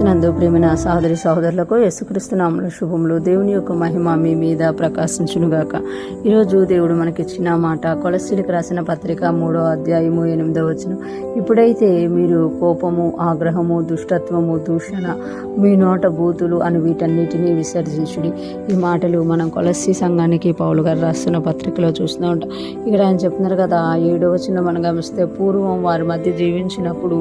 క్రీస్తునందు ప్రేమైన సహోదరి సహోదరులకు యేసుక్రీస్తు నామములో శుభములు. దేవుని యొక్క మహిమ మీ మీద ప్రకాశించునుగాక. ఈరోజు దేవుడు మనకిచ్చిన మాట కొలస్సీలకు రాసిన పత్రిక 3వ అధ్యాయము 8వ వచనం. ఇప్పుడైతే మీరు కోపము, ఆగ్రహము, దుష్టత్వము, దూషణ, మీ నోట బూతులు అని వీటన్నిటినీ విసర్జించుడి. ఈ మాటలు మనం కొలస్సీ సంఘానికి పౌలు గారు రాస్తున్న పత్రికలో చూస్తూ ఉంటాం. ఇక్కడ ఆయన చెప్తున్నారు కదా, 7వ వచనం మనం గమనిస్తే, పూర్వం వారి మధ్య జీవించినప్పుడు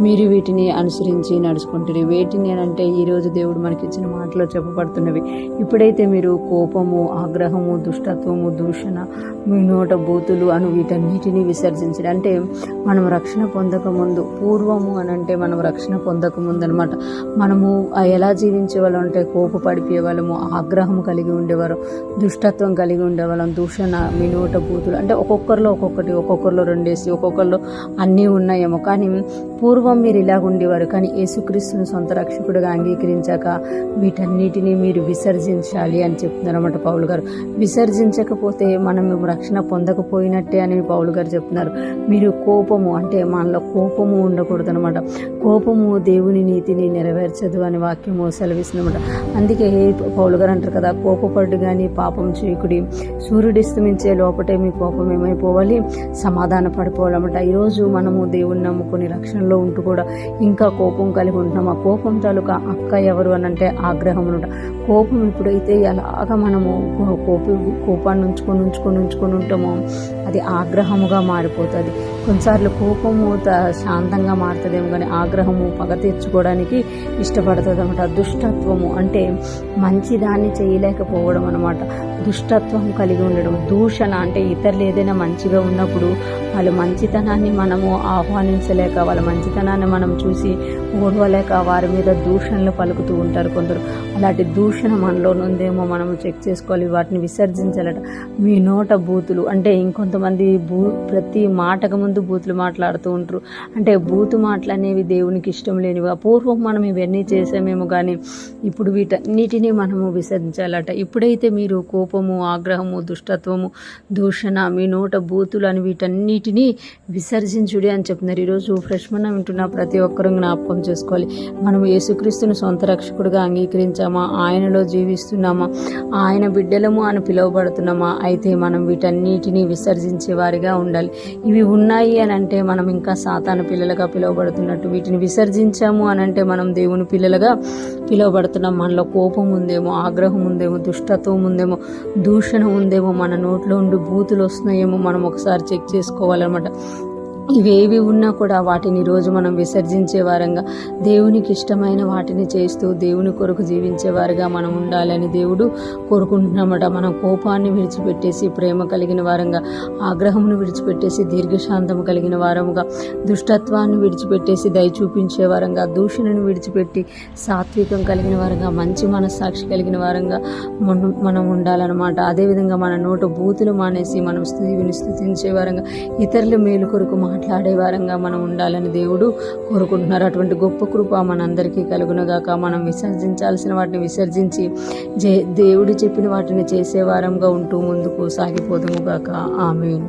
మీరు వీటిని అనుసరించి నడుచుకుంటుంది. వేటిని అంటే ఈరోజు దేవుడు మనకిచ్చిన మాటలో చెప్పబడుతున్నవి. ఇప్పుడైతే మీరు కోపము, ఆగ్రహము, దుష్టత్వము, దూషణ, మీ నోట బూతులు అను వీటన్నిటినీ విసర్జించడం. అంటే మనం రక్షణ పొందకముందు, పూర్వము అని అంటే మనం రక్షణ పొందకముందు అనమాట. మనము ఎలా జీవించేవాళ్ళం అంటే కోపపడిపోయేవాళ్ళము, ఆగ్రహం కలిగి ఉండేవారు, దుష్టత్వం కలిగి ఉండేవాళ్ళం, దూషణ, మీ నోట బూతులు. అంటే ఒక్కొక్కరిలో ఒక్కొక్కటి, ఒక్కొక్కరిలో రెండేసి, ఒక్కొక్కరిలో అన్నీ ఉన్నాయేమో. కానీ పూర్వం మీరు ఇలాగ ఉండేవారు. కానీ యేసుక్రీస్తుని సొంత రక్షకుడిగా అంగీకరించాక వీటన్నిటినీ మీరు విసర్జించాలి అని చెప్తున్నారు అన్నమాట పౌలు గారు. విసర్జించకపోతే మనం రక్షణ పొందకపోయినట్టే అని పౌలు గారు చెప్తున్నారు. మీరు కోపము అంటే మనలో కోపము ఉండకూడదు అనమాట. కోపము దేవుని నీతిని నెరవేర్చదు అని వాక్యము సెలవిస్తుంది అనమాట. అందుకే పౌలు గారు అంటారు కదా, కోపపడ్డు కానీ పాపం చేయకుడి, సూర్యుడు అస్తమించే లోపటే మీ కోపం ఏమైపోవాలి, సమాధాన పడిపోవాలన్నమాట. ఈరోజు మనము దేవుని నమ్ముకొని రక్షణలో ఉంటూ కూడా ఇంకా కోపం కలిగి ఉంటున్నాం. ఆ కోపం తాలూకా అక్క ఎవరు అని అంటే ఆగ్రహం అనమాట. కోపం ఎప్పుడైతే అలాగా మనము కోపాన్ని ఉంచుకొని ఉంటామో అది ఆగ్రహముగా మారిపోతుంది. కొన్నిసార్లు కోపము శాంతంగా మారుతుందేమో, కానీ ఆగ్రహము పగ తీర్చుకోవడానికి ఇష్టపడుతుంది అనమాట. దుష్టత్వము అంటే మంచిదాన్ని చేయలేకపోవడం అనమాట. దుష్టత్వం కలిగి ఉండడం. దూషణ అంటే ఇతరులు ఏదైనా మంచిగా ఉన్నప్పుడు వాళ్ళ మంచితనాన్ని మనము ఆహ్వానించలేక, వాళ్ళ మంచితనాన్ని మనం చూసి ఓడవలేక వారి మీద దూషణలు పలుకుతూ ఉంటారు కొందరు. అలాంటి దూషణ మనలో ఉందేమో మనము చెక్ చేసుకోవాలి. వాటిని విసర్జించాలట. మీ నోట బూతులు అంటే ఇంకొంతమంది ప్రతి మాటకు ముందు బూతులు మాట్లాడుతూ ఉంటారు. అంటే బూతు మాటలు అనేవి దేవునికి ఇష్టం లేనివి. పూర్వం మనం ఇవన్నీ చేసామేమో, కానీ ఇప్పుడు వీటన్నిటినీ మనము విసర్జించాలట. ఇప్పుడైతే మీరు కోపము, ఆగ్రహము, దుష్టత్వము, దూషణ, మీ నోట బూతులు అని వీటన్నిటినీ విసర్జించుడి అని చెప్తున్నారు. ఈరోజు ఫ్రెష్ మనం వింటున్న ప్రతి ఒక్కరూ జ్ఞాపకం చేసుకోవాలి. మనం యేసుక్రీస్తుని సొంత రక్షకుడిగా అంగీకరించామా, ఆయనలో జీవిస్తున్నామా, ఆయన బిడ్డలము అని పిలువబడుతున్నామా? అయితే మనం వీటన్నిటినీ విసర్జించే వారిగా ఉండాలి. ఇవి ఉన్నాయి అని అంటే మనం ఇంకా సాతాను పిల్లలుగా పిలువబడుతున్నట్టు. వీటిని విసర్జించాము అని అంటే మనం దేవుని పిల్లలుగా పిలువబడుతున్నాం. మనలో కోపం ఉందేమో, ఆగ్రహం ఉందేమో, దుష్టత్వం ఉందేమో, దూషణ ఉందేమో, మన నోట్లో ఉండి బూతులు వస్తున్నాయేమో మనం ఒకసారి చెక్ చేసుకోవాలన్నమాట. ఇవేవి ఉన్నా కూడా వాటిని రోజు మనం విసర్జించే వారంగా, దేవునికి ఇష్టమైన వాటిని చేస్తూ దేవుని కొరకు జీవించేవారుగా మనం ఉండాలని దేవుడు కోరుకుంటున్నామట. మనం కోపాన్ని విడిచిపెట్టేసి ప్రేమ కలిగిన వారంగా, ఆగ్రహమును విడిచిపెట్టేసి దీర్ఘశాంతం కలిగిన వారముగా, దుష్టత్వాన్ని విడిచిపెట్టేసి దయ చూపించే వారంగా, దూషణను విడిచిపెట్టి సాత్వికం కలిగిన వారంగా, మంచి మనస్సాక్షి కలిగిన వారంగా మనం ఉండాలన్నమాట. అదేవిధంగా మన నోట బూతులు మానేసి మనం దేవుని స్తుతించే వారంగా, ఇతరుల మేలు కొరకు మాట్లాడే వారంగా మనం ఉండాలని దేవుడు కోరుకుంటున్నారు. అటువంటి గొప్ప కృప మనందరికీ కలుగునుగాక. మనం విసర్జించాల్సిన వాటిని విసర్జించి దేవుడు చెప్పిన వాటిని చేసే వారంగా ఉంటూ ముందుకు సాగిపోదుముగాక. ఆమేన్.